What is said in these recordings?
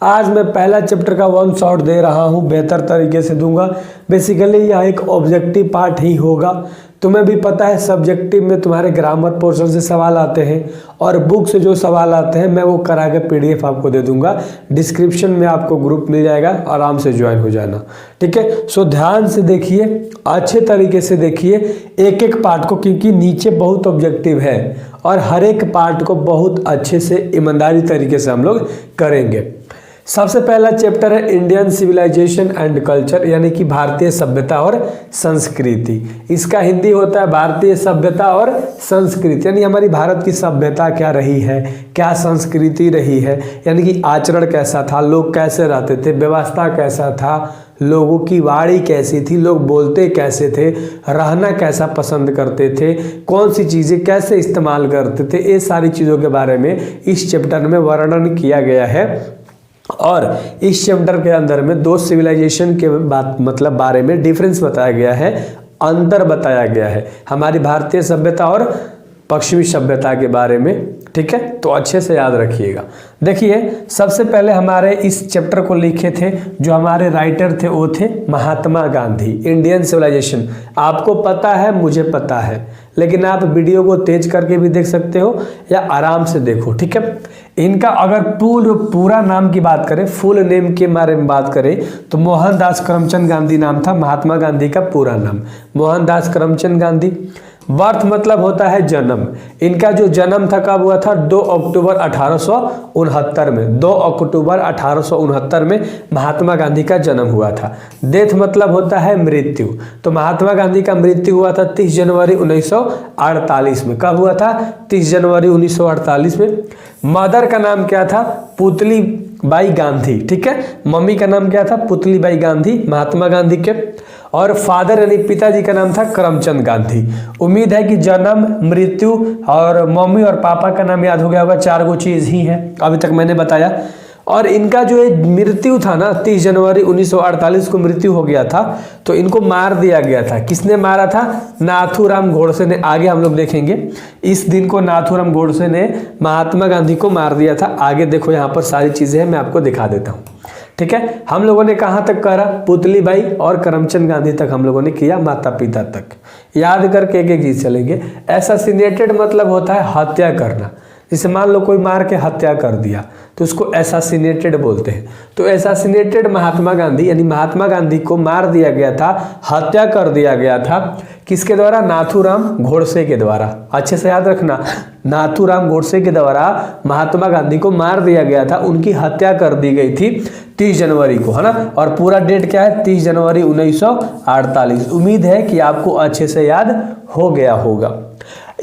आज मैं पहला चैप्टर का वन शॉट दे रहा हूँ, बेहतर तरीके से दूंगा। बेसिकली यह एक ऑब्जेक्टिव पार्ट ही होगा। तुम्हें भी पता है सब्जेक्टिव में तुम्हारे ग्रामर पोर्शन से सवाल आते हैं और बुक से जो सवाल आते हैं मैं वो करा के PDF आपको दे दूंगा। डिस्क्रिप्शन में आपको ग्रुप मिल जाएगा, आराम से ज्वाइन हो जाना, ठीक है। सो ध्यान से देखिए, अच्छे तरीके से देखिए एक एक पार्ट को, क्योंकि नीचे बहुत ऑब्जेक्टिव है और हर एक पार्ट को बहुत अच्छे से ईमानदारी तरीके से हम लोग करेंगे। सबसे पहला चैप्टर है इंडियन सिविलाइजेशन एंड कल्चर, यानी कि भारतीय सभ्यता और संस्कृति। इसका हिंदी होता है भारतीय सभ्यता और संस्कृति, यानी हमारी भारत की सभ्यता क्या रही है, क्या संस्कृति रही है, यानी कि आचरण कैसा था, लोग कैसे रहते थे, व्यवस्था कैसा था, लोगों की वाणी कैसी थी, लोग बोलते कैसे थे, रहना कैसा पसंद करते थे, कौन सी चीज़ें कैसे इस्तेमाल करते थे, ये सारी चीज़ों के बारे में इस चैप्टर में वर्णन किया गया है। और इस चैप्टर के अंदर में दो सिविलाइजेशन के बारे में डिफरेंस बताया गया है, अंतर बताया गया है हमारी भारतीय सभ्यता और पश्चिमी सभ्यता के बारे में, ठीक है। तो अच्छे से याद रखिएगा। देखिए सबसे पहले हमारे इस चैप्टर को लिखे थे जो हमारे राइटर थे वो थे महात्मा गांधी। इंडियन सिविलाइजेशन आपको पता है, मुझे पता है, लेकिन आप वीडियो को तेज करके भी देख सकते हो या आराम से देखो, ठीक है। इनका अगर पूरा नाम की बात करें, फुल नेम के बारे में बात करें तो मोहनदास करमचंद गांधी नाम था महात्मा गांधी का पूरा नाम, मोहनदास करमचंद गांधी। बर्थ मतलब होता है जन्म। इनका जो जन्म था कब हुआ था? 2 अक्टूबर 1869 में। 2 अक्टूबर 1869 में महात्मा गांधी का जन्म हुआ था। डेथ मतलब होता है मृत्यु। तो महात्मा गांधी का मृत्यु हुआ था 30 जनवरी 1948 में। कब हुआ था? 30 जनवरी 1948 में। मदर का नाम क्या था? पुतली बाई गांधी, ठीक है। मम्मी का नाम क्या था? पुतली बाई गांधी, महात्मा गांधी के। और फादर यानी पिताजी का नाम था करमचंद गांधी। उम्मीद है कि जन्म, मृत्यु और मम्मी और पापा का नाम याद हो गया होगा। 4 गो चीज ही है अभी तक मैंने बताया। और इनका जो मृत्यु था ना, 30 जनवरी 1948 को मृत्यु हो गया था। तो इनको मार दिया गया था। किसने मारा था? नाथूराम गोडसे ने। आगे हम लोग देखेंगे इस दिन को नाथूराम गोडसे ने महात्मा गांधी को मार दिया था। आगे देखो यहाँ पर सारी चीजें हैं, मैं आपको दिखा देता हूँ, ठीक है। हम लोगों ने कहाँ तक करा? पुतली बाई और करमचंद गांधी तक हम लोगों ने किया, माता पिता तक। याद करके एक एक चीज चलेंगे। एसासिनेटेड मतलब होता है हत्या करना। जैसे मान लो कोई मार के हत्या कर दिया तो उसको एसासिनेटेड बोलते हैं। तो एसासिनेटेड महात्मा गांधी यानी महात्मा गांधी को मार दिया गया था, हत्या कर दिया गया था। किसके द्वारा? नाथूराम गोडसे के द्वारा। अच्छे से याद रखना, नाथूराम गोडसे के द्वारा महात्मा गांधी को मार दिया गया था। उनकी हत्या कर दी गई थी 30 जनवरी को, है ना। और पूरा डेट क्या है? 30 जनवरी 1948। उम्मीद है कि आपको अच्छे से याद हो गया होगा।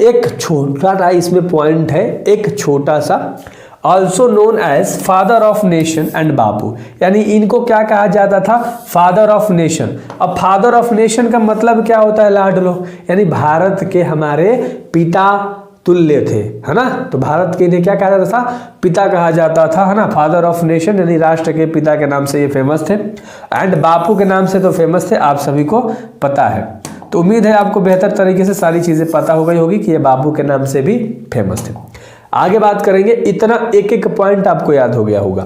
एक छोटा सा इसमें पॉइंट है, एक छोटा सा, also known as father of nation and Bapu, यानी इनको क्या कहा जाता था? Father of nation. अब फादर ऑफ नेशन का मतलब क्या होता है लाडलो? यानी भारत के हमारे पिता तुल्य थे, है ना। तो भारत के लिए क्या कहा जाता था? पिता कहा जाता था, है ना। फादर ऑफ नेशन यानी राष्ट्र के पिता के नाम से ये फेमस थे। एंड बापू के नाम से तो फेमस थे, आप सभी को पता है। तो उम्मीद है आपको बेहतर तरीके से सारी चीजें पता हो गई होगी कि ये बापू के नाम से भी फेमस थे। आगे बात करेंगे। इतना एक एक पॉइंट आपको याद हो गया होगा।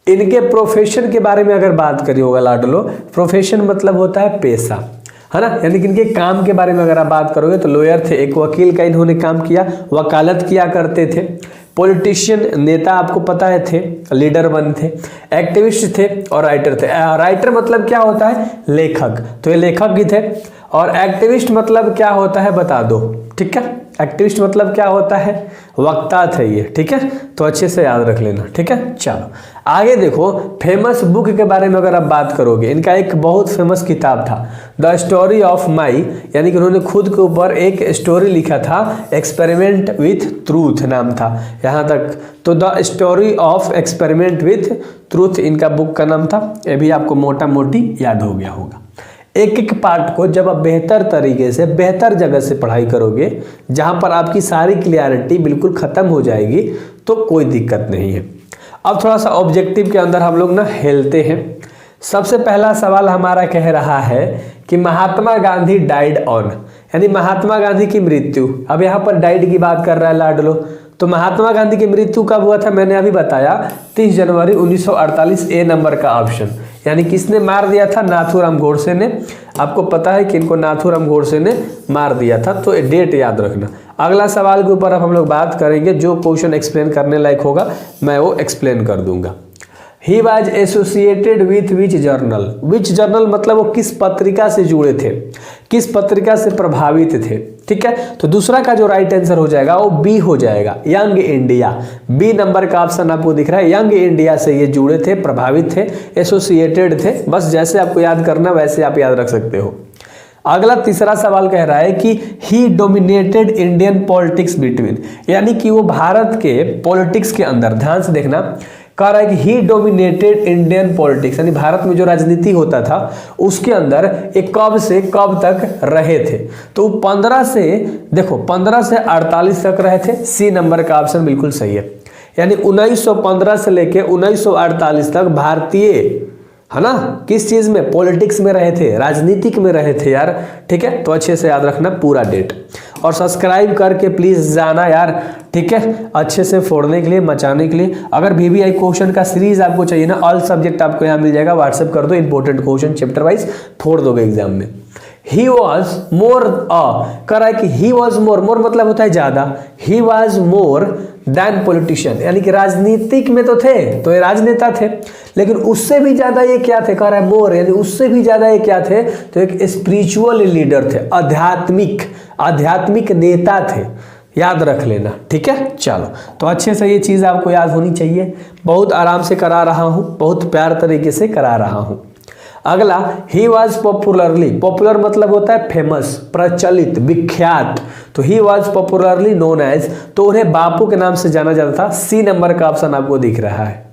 इनके प्रोफेशन के बारे में अगर बात करी होगा लाडलो, प्रोफेशन मतलब होता है पेशा, है ना। यानी कि इनके काम के बारे में अगर आप बात करोगे तो लॉयर थे, एक वकील का इन्होंने काम किया, वकालत किया करते थे। पॉलिटिशियन नेता आपको पता है थे, लीडर बने थे, एक्टिविस्ट थे और राइटर थे। राइटर मतलब क्या होता है? लेखक। तो ये लेखक भी थे। और एक्टिविस्ट मतलब क्या होता है बता दो, ठीक है। एक्टिविस्ट मतलब क्या होता है? वक्ता थे ये, ठीक है। तो अच्छे से याद रख लेना, ठीक है। चलो आगे देखो। फेमस बुक के बारे में अगर आप बात करोगे, इनका एक बहुत फेमस किताब था द स्टोरी ऑफ माई, यानी कि उन्होंने खुद के ऊपर एक स्टोरी लिखा था, एक्सपेरिमेंट विथ ट्रूथ नाम था यहाँ तक। तो the story of experiment with truth इनका बुक का नाम था। ये भी आपको मोटा मोटी याद हो गया होगा। एक एक पार्ट को जब आप बेहतर तरीके से, बेहतर जगह से पढ़ाई करोगे, जहां पर आपकी सारी क्लियरिटी बिल्कुल खत्म हो जाएगी, तो कोई दिक्कत नहीं है। अब थोड़ा सा ऑब्जेक्टिव के अंदर हम लोग ना हेलते हैं। सबसे पहला सवाल हमारा कह रहा है कि महात्मा गांधी डाइड ऑन, यानी महात्मा गांधी की मृत्यु। अब यहाँ पर डाइड की बात कर रहा है लाडलो, तो महात्मा गांधी की मृत्यु कब हुआ था, मैंने अभी बताया 30 जनवरी 1948, ए नंबर का ऑप्शन। यानी किसने मार दिया था, नाथूराम गोडसे ने। आपको पता है कि इनको नाथूराम गोडसे ने मार दिया था, तो डेट याद रखना। अगला सवाल के ऊपर अब हम लोग बात करेंगे, जो क्वेश्चन एक्सप्लेन करने लायक होगा मैं वो एक्सप्लेन कर दूंगा। He was associated with which journal, which journal मतलब वो किस पत्रिका से जुड़े थे, किस पत्रिका से प्रभावित थे, ठीक है। तो दूसरा का जो राइट आंसर हो जाएगा वो बी हो जाएगा, यंग इंडिया। बी नंबर का ऑप्शन आपको दिख रहा है, यंग इंडिया से ये जुड़े थे, प्रभावित थे, एसोसिएटेड थे। बस जैसे आपको याद करना वैसे आप याद रख सकते हो। अगला तीसरा सवाल कह रहा है कि ही डोमिनेटेड इंडियन पॉलिटिक्स बिटवीन, यानी कि वो भारत के पॉलिटिक्स के अंदर, ध्यान से देखना, कह रहा है कि ही डोमिनेटेड इंडियन पॉलिटिक्स, यानी भारत में जो राजनीति होता था उसके अंदर एक कब से कब तक रहे थे। तो 15 से देखो 15 से 48 तक रहे थे, सी नंबर का ऑप्शन बिल्कुल सही है। यानी 1915 से लेके 1948 तक भारतीय, है ना, किस चीज में, पॉलिटिक्स में रहे थे, राजनीतिक में रहे थे यार, ठीक है। तो अच्छे से याद रखना पूरा डेट, और सब्सक्राइब करके प्लीज जाना यार, ठीक है, अच्छे से फोड़ने के लिए, मचाने के लिए। अगर VVI क्वेश्चन का सीरीज आपको चाहिए ना, ऑल सब्जेक्ट आपको यहाँ मिल जाएगा, व्हाट्सएप कर दो, इंपॉर्टेंट क्वेश्चन चैप्टर वाइज फोड़ दोगे एग्जाम में। ही वॉज मोर, कर रहा है कि ही वॉज मोर, मोर मतलब होता है ज्यादा, he was more than politician, यानी कि राजनीतिक में तो थे, तो ये राजनेता थे, लेकिन उससे भी ज्यादा ये क्या थे, कह रहा है मोर, यानी उससे भी ज्यादा ये क्या थे, तो एक स्पिरिचुअल लीडर थे, आध्यात्मिक नेता थे, याद रख लेना, ठीक है। चलो, तो अच्छे से ये चीज आपको याद होनी चाहिए। बहुत आराम से करा रहा हूं, बहुत प्यार तरीके से करा रहा हूं। अगला, ही वॉज पॉपुलरली, पॉपुलर मतलब होता है फेमस, प्रचलित, विख्यात, तो ही वॉज पॉपुलरली नोन एज, तो उन्हें बापू के नाम से जाना जाता था, सी नंबर का ऑप्शन आपको दिख रहा है।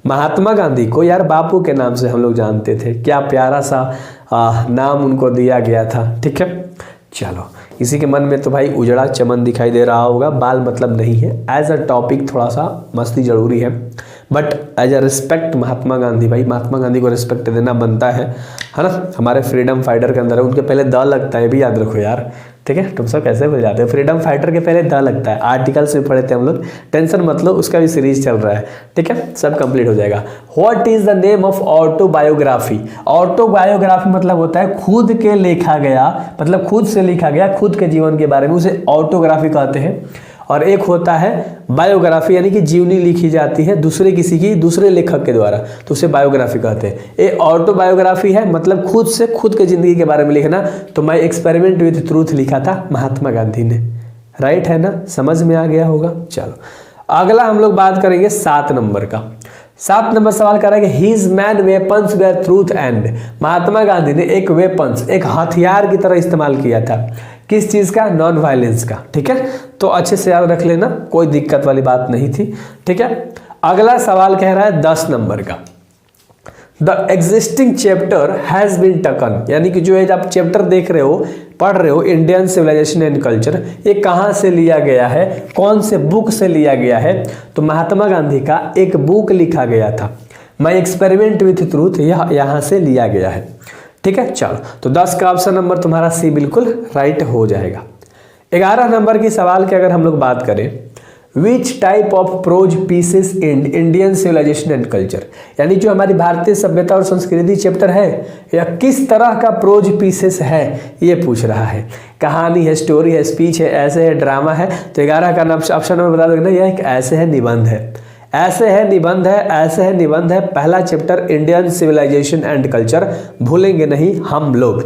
महात्मा गांधी को यार बापू के नाम से हम लोग जानते थे, क्या प्यारा सा नाम उनको दिया गया था, ठीक है। चलो, इसी के मन में तो भाई उजड़ा चमन दिखाई दे रहा होगा, बाल मतलब नहीं है, एज अ टॉपिक थोड़ा सा मस्ती जरूरी है, but as a respect Mahatma Gandhi, भाई महात्मा गांधी को रिस्पेक्ट देना बनता है ना। हमारे फ्रीडम फाइटर के अंदर है, उनके पहले द लगता है, भी याद रखो यार, ठीक है। तुम सब कैसे भूल जाते हो, फ्रीडम फाइटर के पहले द लगता है, आर्टिकल्स में पढ़े थे हम लोग, टेंशन मत लो, उसका भी सीरीज चल रहा है, ठीक है, सब कंप्लीट हो जाएगा। What is the name of autobiography, autobiography मतलब होता है खुद के लिखा गया, मतलब खुद से लिखा गया, खुद के जीवन के बारे में, उसे ऑटोग्राफी कहते हैं। और एक होता है बायोग्राफी, यानी कि जीवनी लिखी जाती है दूसरे किसी की, दूसरे लेखक के द्वारा, तो उसे बायोग्राफी कहते हैं। ये ऑटोबायोग्राफी है, मतलब खुद से खुद के जिंदगी के बारे में लिखना। तो माय एक्सपेरिमेंट विद ट्रूथ लिखा था महात्मा गांधी ने, राइट है ना, समझ में आ गया होगा। चलो, अगला हम लोग बात करेंगे 7 नंबर का। 7 नंबर सवाल कर रहा है कि his main weapons were truth and, Mahatma Gandhi ने एक वेपन्स, एक हथियार की तरह इस्तेमाल किया था, किस चीज का, नॉन वायलेंस का, ठीक है। तो अच्छे से याद रख लेना, कोई दिक्कत वाली बात नहीं थी, ठीक है। अगला सवाल कह रहा है 10 नंबर का, the existing chapter has been taken, यानी कि जो है आप चैप्टर देख रहे हो, पढ़ रहे हो, इंडियन सिविलाइजेशन एंड कल्चर, ये कहाँ से लिया गया है, कौन से बुक से लिया गया है। तो महात्मा गांधी का एक बुक लिखा गया था, माय एक्सपेरिमेंट विथ ट्रूथ, यह यहाँ से लिया गया है, ठीक है। चलो, तो 10 का ऑप्शन नंबर तुम्हारा सी बिल्कुल राइट हो जाएगा। 11 नंबर की सवाल की अगर हम लोग बात करें, which type of prose pieces in Indian civilization and culture, यानी जो हमारी भारतीय सभ्यता और संस्कृति चैप्टर है, या किस तरह का प्रोज पीसेस है, ये पूछ रहा है। कहानी है, स्टोरी है, स्पीच है, ऐसे है, ड्रामा है। तो 11 का ऑप्शन नंबर बता देना, यह एक ऐसे है, निबंध है, ऐसे है, निबंध है, ऐसे है, निबंध है। पहला chapter Indian civilization and culture, भूलेंगे नहीं हम लोग,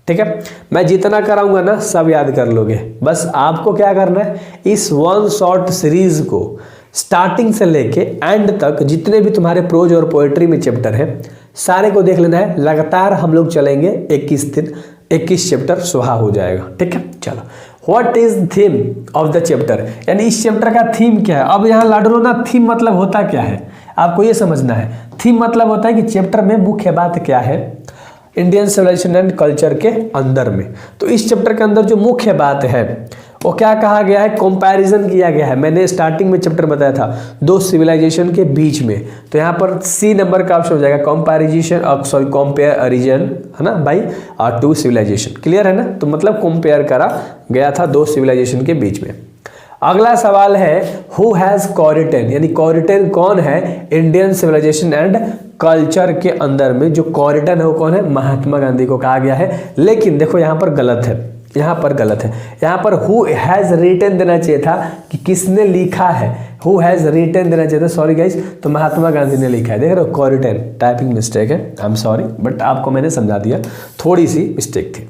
ठीक है। मैं जितना कराऊंगा ना सब याद कर लोगे, बस आपको क्या करना है, इस वन शॉट सीरीज को स्टार्टिंग से लेके एंड तक जितने भी तुम्हारे प्रोज और पोएट्री में चैप्टर है सारे को देख लेना है। लगातार हम लोग चलेंगे 21 दिन, 21 चैप्टर सुहा हो जाएगा, ठीक है। चलो, what is theme of the chapter, यानी इस चैप्टर का थीम क्या है। अब यहाँ लाडलो ना, थीम मतलब होता क्या है आपको ये समझना है। थीम मतलब होता है कि चैप्टर में मुख्य बात क्या है इंडियन सिविलाइजेशन एंड कल्चर के अंदर में। तो इस चैप्टर के अंदर जो मुख्य बात है वो क्या कहा गया है, कंपैरिजन किया गया है। मैंने स्टार्टिंग में चैप्टर बताया था 2 सिविलाइजेशन के बीच में, तो यहाँ पर सी नंबर का ऑप्शन हो जाएगा, कंपेरिजन, है ना भाई, 2 सिविलाइजेशन, क्लियर है ना। तो मतलब कंपेयर करा गया था 2 सिविलाइजेशन के बीच में। अगला सवाल है हु हैज कोरिटेन, यानी कोरिटेन कौन है इंडियन सिविलाइजेशन एंड कल्चर के अंदर में। जो कोरिटेन है वो कौन है, महात्मा गांधी को कहा गया है। लेकिन देखो यहाँ पर गलत है, यहाँ पर गलत है, यहाँ पर हु हैज रिटन देना चाहिए था कि किसने लिखा है, हु हैज रिटन देना चाहिए था, सॉरी गाइस, तो महात्मा गांधी ने लिखा है। देख रहे हो कोरिटेन, टाइपिंग मिस्टेक है, आई एम सॉरी, बट आपको मैंने समझा दिया, थोड़ी सी मिस्टेक थी।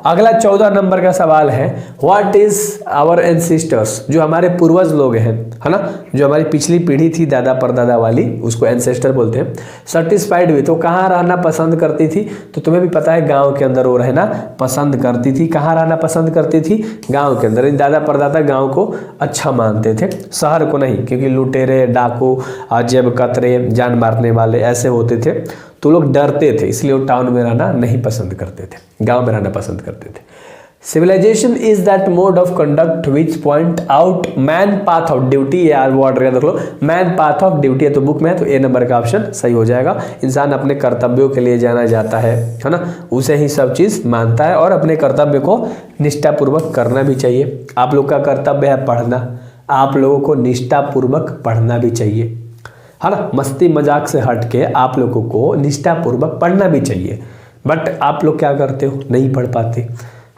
अगला 14 नंबर का सवाल है व्हाट इज आवर एंसेस्टर्स, जो हमारे पूर्वज लोग हैं, है ना, जो हमारी पिछली पीढ़ी थी दादा परदादा वाली, उसको एंसेस्टर बोलते हैं। सेटिस्फाइड हुई, तो कहाँ रहना पसंद करती थी, तो तुम्हें भी पता है गांव के अंदर वो रहना पसंद करती थी। कहाँ रहना पसंद करती थी, गांव के अंदर। दादा परदादा गांव को अच्छा मानते थे, शहर को नहीं, क्योंकि लुटेरे, डाकू, जेब कतरे, जान मारने वाले ऐसे होते थे, तो लोग डरते थे, इसलिए वो टाउन में रहना नहीं पसंद करते थे, गांव में रहना पसंद करते थे। Civilization is that mode of conduct which point out man path of duty, यार वर्ड देख लो, मैन पाथ ऑफ ड्यूटी है तो बुक में है, तो ए नंबर का ऑप्शन सही हो जाएगा। इंसान अपने कर्तव्यों के लिए जाना जाता है ना, उसे ही सब चीज़ मानता है और अपने कर्तव्य को निष्ठापूर्वक करना भी चाहिए। आप लोग का कर्तव्य है पढ़ना, आप लोगों को निष्ठापूर्वक पढ़ना भी चाहिए, है ना, मस्ती मजाक से हट के आप लोगों को निष्ठापूर्वक पढ़ना भी चाहिए। बट आप लोग क्या करते हो, नहीं पढ़ पाते,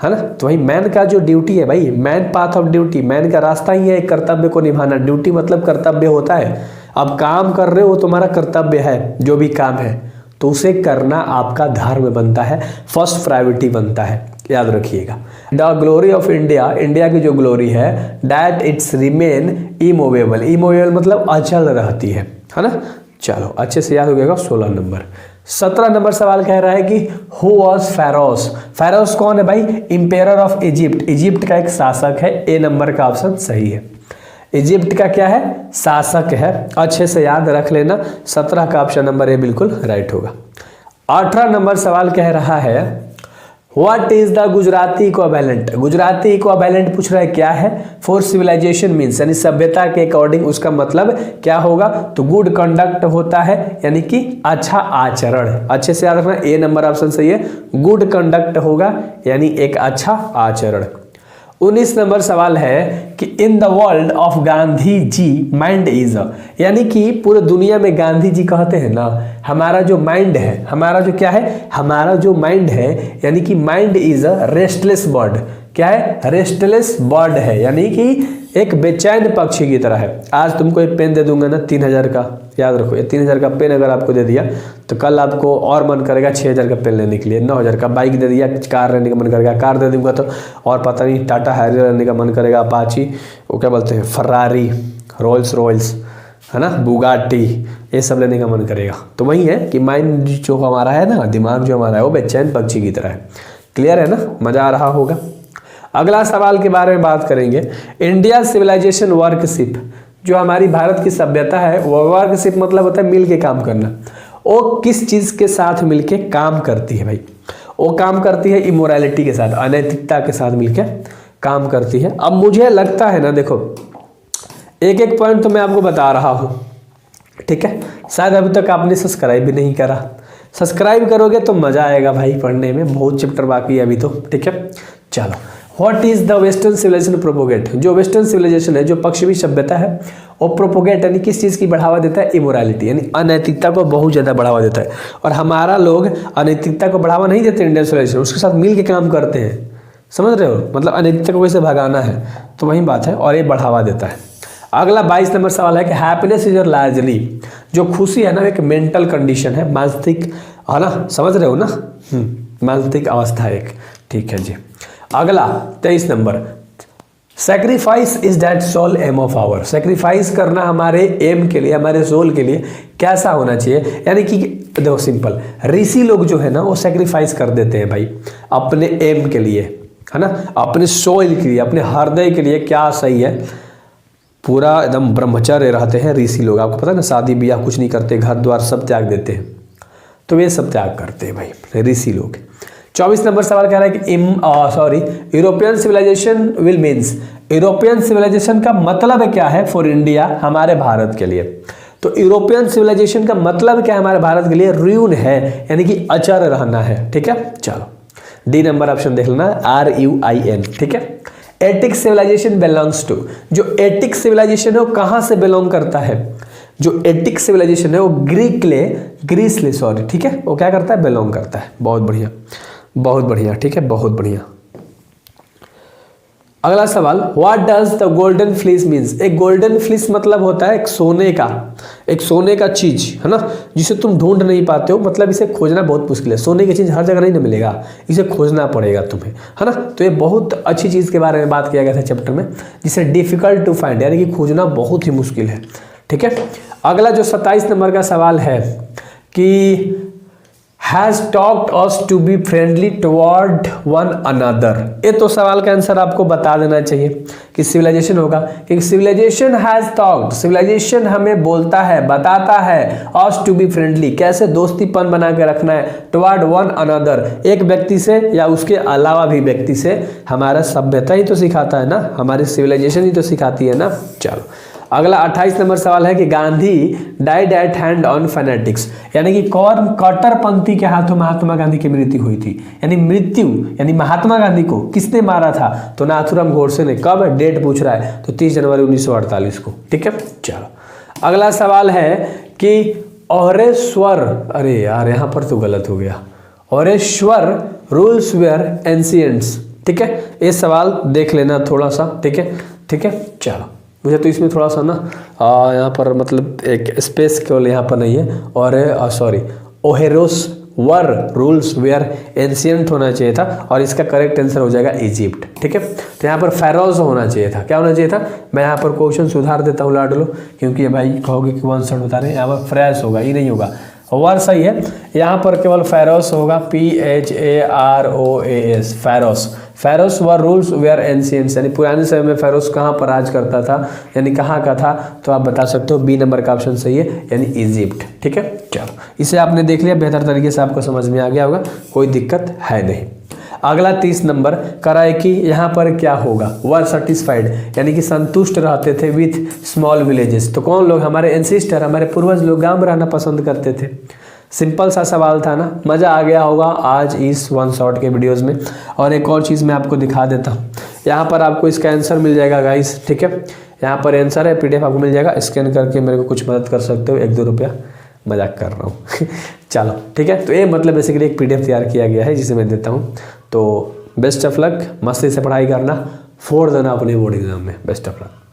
है ना। तो भाई मैन का जो ड्यूटी है, भाई man path of duty, man का रास्ता ही है कर्तव्य को निभाना। ड्यूटी मतलब कर्तव्य होता है। अब काम कर रहे हो, तुम्हारा कर्तव्य है, जो भी काम है तो उसे करना आपका धर्म बनता है, फर्स्ट प्रायोरिटी बनता है, याद रखिएगा। The glory of India, India की जो ग्लोरी है, that it's remain immovable, immovable मतलब अचल रहती है ना। चलो अच्छे से याद हो गया। 16 नंबर। 17 नंबर सवाल कह रहा है कि हु वॉज फेरोस, फेरोस कौन है भाई, इंपेरर ऑफ इजिप्ट, इजिप्ट का एक शासक है, ए नंबर का ऑप्शन सही है। इजिप्ट का क्या है, शासक है, अच्छे से याद रख लेना। 17 का ऑप्शन नंबर ए बिल्कुल राइट होगा। 18 नंबर सवाल कह रहा है what is the Gujarati equivalent, Gujarati equivalent पूछ रहा है क्या है, फॉर सिविलाइजेशन मीन्स, यानी सभ्यता के अकॉर्डिंग उसका मतलब क्या होगा, तो गुड कंडक्ट होता है, यानी कि अच्छा आचरण। अच्छे से याद रखना, ए नंबर ऑप्शन सही है, गुड कंडक्ट होगा यानी एक अच्छा आचरण। 19 नंबर सवाल है कि in the world of Gandhi ji mind is, यानी कि पूरे दुनिया में गांधी जी कहते हैं ना, हमारा जो माइंड है, हमारा जो क्या है, हमारा जो माइंड है, यानी कि mind is a restless bird, क्या है, रेस्टलेस बर्ड है, यानी कि एक बेचैन पक्षी की तरह है। आज तुमको एक पेन दे दूंगा ना 3000 का, याद रखो, ये 3000 का पेन अगर आपको दे दिया तो कल आपको और मन करेगा 6000 का पेन लेने के लिए। 9000 का बाइक दे दिया, कार लेने का मन करेगा, कार दे दूंगा तो और पता नहीं टाटा हैरियर लेने का मन करेगा, अपाची, वो क्या बोलते हैं, फरारी, रोल्स रॉयल्स, है ना, बुगाटी, ये सब लेने का मन करेगा। तो वही है कि माइंड जो हमारा है ना, दिमाग जो हमारा है वो बेचैन पक्षी की तरह है। क्लियर है ना, मजा आ रहा होगा। अगला सवाल के बारे में बात करेंगे, इंडिया सिविलाइजेशन वर्कशिप, जो हमारी भारत की सभ्यता है, वो वर्कशिप मतलब होता है मिल के काम करना। वो किस चीज़ के साथ मिल के काम करती है भाई, वो काम करती है इमोरलिटी के साथ, अनैतिकता के साथ मिल के काम करती है। अब मुझे लगता है ना, देखो एक एक पॉइंट तो मैं आपको बता रहा हूँ, ठीक है, शायद अभी तक आपने सब्सक्राइब भी नहीं करा, सब्सक्राइब करोगे तो मज़ा आएगा भाई पढ़ने में, बहुत चैप्टर बाकी है अभी तो, ठीक है। चलो, what is the western civilization propagate, जो वेस्टर्न सिविलाइजेशन है, जो पश्चिमी सभ्यता है, वो प्रोपोगेट यानी किस चीज़ की बढ़ावा देता है, इमोरलिटी यानी अनैतिकता को बहुत ज़्यादा बढ़ावा देता है। और हमारा लोग अनैतिकता को बढ़ावा नहीं देते, इंडियन सिविलाइजेशन उसके साथ मिल के काम करते हैं, समझ रहे हो, मतलब अनैतिकता को कैसे भगाना है, तो वही बात है, और ये बढ़ावा देता है। अगला 22 नंबर सवाल है कि हैप्पीनेस इज लार्जली, जो खुशी है ना एक मेंटल कंडीशन है, मानसिक, है ना, समझ रहे हो ना, मानसिक अवस्था एक, ठीक है जी। अगला 23 नंबर, sacrifice is that sole aim of our, sacrifice करना हमारे एम के लिए, हमारे सोल के लिए कैसा होना चाहिए, यानी कि देखो सिंपल, ऋषि लोग जो है ना वो सेक्रीफाइस कर देते हैं भाई अपने एम के लिए, है ना, अपने सोल के लिए, अपने हृदय के लिए, क्या सही है, पूरा एकदम ब्रह्मचर्य रहते हैं ऋषि लोग, आपको पता है ना, शादी ब्याह कुछ नहीं करते, घर द्वार सब त्याग देते हैं, तो वे सब त्याग करते हैं भाई ऋषि लोग। 24 नंबर सवाल कह रहा है कि European civilization will means, European civilization का मतलब क्या है फॉर इंडिया, हमारे भारत के लिए, तो यूरोपियन सिविलाइजेशन का मतलब क्या है हमारे भारत के लिए, रूइन है, यानी कि अचर रहना है, ठीक है। चलो डी नंबर ऑप्शन देख लेना, RUIN, ठीक है। एटिक सिविलाइजेशन बिलोंग्स टू, जो एटिक सिविलाइजेशन है वो कहाँ से बिलोंग करता है? जो एटिक सिविलाइजेशन है वो ग्रीसले सॉरी, ठीक है, वो क्या करता है? बिलोंग करता है। बहुत बढ़िया, बहुत बढ़िया, ठीक है, बहुत बढ़िया। अगला सवाल, what does the golden fleece means? एक गोल्डन फ्लीस मतलब होता है एक सोने का चीज, है ना, जिसे तुम ढूंढ नहीं पाते हो, मतलब इसे खोजना बहुत मुश्किल है। सोने की चीज हर जगह नहीं ना मिलेगा, इसे खोजना पड़ेगा तुम्हें, है ना। तो ये बहुत अच्छी चीज के बारे में बात किया गया था चैप्टर में, जिसे डिफिकल्ट टू फाइंड, यानी कि खोजना बहुत ही मुश्किल है, ठीक है। अगला जो 27 नंबर का सवाल है कि has talked us to be friendly toward one another. ये तो सवाल का आंसर आपको बता देना चाहिए कि सिविलाइजेशन होगा, क्योंकि सिविलाइजेशन हैज टॉक्ड, सिविलाइजेशन हमें बोलता है, बताता है अस टू बी फ्रेंडली, कैसे दोस्तीपन बना के रखना है, टुवर्ड वन अनदर, एक व्यक्ति से या उसके अलावा भी व्यक्ति से। हमारा सभ्यता ही तो सिखाता है ना, हमारी सिविलाइजेशन ही तो सिखाती है ना। चलो अगला 28 नंबर सवाल है कि Gandhi died eight hand on fanatics, यानी कि कौन कट्टरपंथी के हाथों महात्मा गांधी की मृत्यु हुई थी, यानी मृत्यु यानी महात्मा गांधी को किसने मारा था? तो नाथूराम गोडसे ने। कब? डेट पूछ रहा है, तो 30 जनवरी 1948 को, ठीक है। चलो अगला सवाल है कि औरेश्वर, अरे यार यहाँ पर तो गलत हो गया, औरेश्वर रूल्स वेयर एंशिएंट्स, ठीक है। ये सवाल देख लेना थोड़ा सा, ठीक है, ठीक है। चलो मुझे तो इसमें थोड़ा सा ना यहाँ पर मतलब एक स्पेस केवल यहाँ पर नहीं है, और sorry pharaohs were rules were ancient होना चाहिए था, और इसका करेक्ट आंसर हो जाएगा इजिप्ट, ठीक है। तो यहाँ पर फेरोज होना चाहिए था, क्या होना चाहिए था? मैं यहाँ पर क्वेश्चन सुधार देता हूँ लाडलो, क्योंकि ये भाई कहोगे कि 1 शॉट बता रहे हैं, यहाँ पर फ्रेश होगा, ये नहीं होगा, वर सही है, यहाँ पर केवल फेरोस होगा, PHAROAS, pharaohs. Pharaohs were rules were ancients, यानी पुराने समय में फेरोस कहाँ पर राज करता था, यानी कहाँ का था? तो आप बता सकते हो बी नंबर का ऑप्शन सही है, यानी इजिप्ट, ठीक है। चलो इसे आपने देख लिया, बेहतर तरीके से आपको समझ में आ गया होगा, कोई दिक्कत है नहीं। अगला 30 नंबर करा है कि यहाँ पर क्या होगा? वर सेटिस्फाइड, यानी कि संतुष्ट रहते थे विथ स्मॉल विलेजेस। तो कौन लोग? हमारे एंसेस्टर, हमारे पूर्वज लोग गांव में रहना पसंद करते थे। सिंपल सा सवाल था ना, मज़ा आ गया होगा आज इस 1 शॉट के वीडियोज़ में। और एक और चीज़ मैं आपको दिखा देता हूँ, यहाँ पर आपको इसका आंसर मिल जाएगा गाइस, ठीक है। यहाँ पर आंसर है, PDF आपको मिल जाएगा, स्कैन करके मेरे को कुछ मदद कर सकते हो, 1-2 रुपया, मजाक कर रहा हूँ चलो ठीक है। तो ये मतलब बेसिकली एक PDF तैयार किया गया है जिसे मैं देता हूँ। तो बेस्ट ऑफ लक, मस्ती से पढ़ाई करना, फोड़ देना अपने बोर्ड एग्जाम में। Best of luck.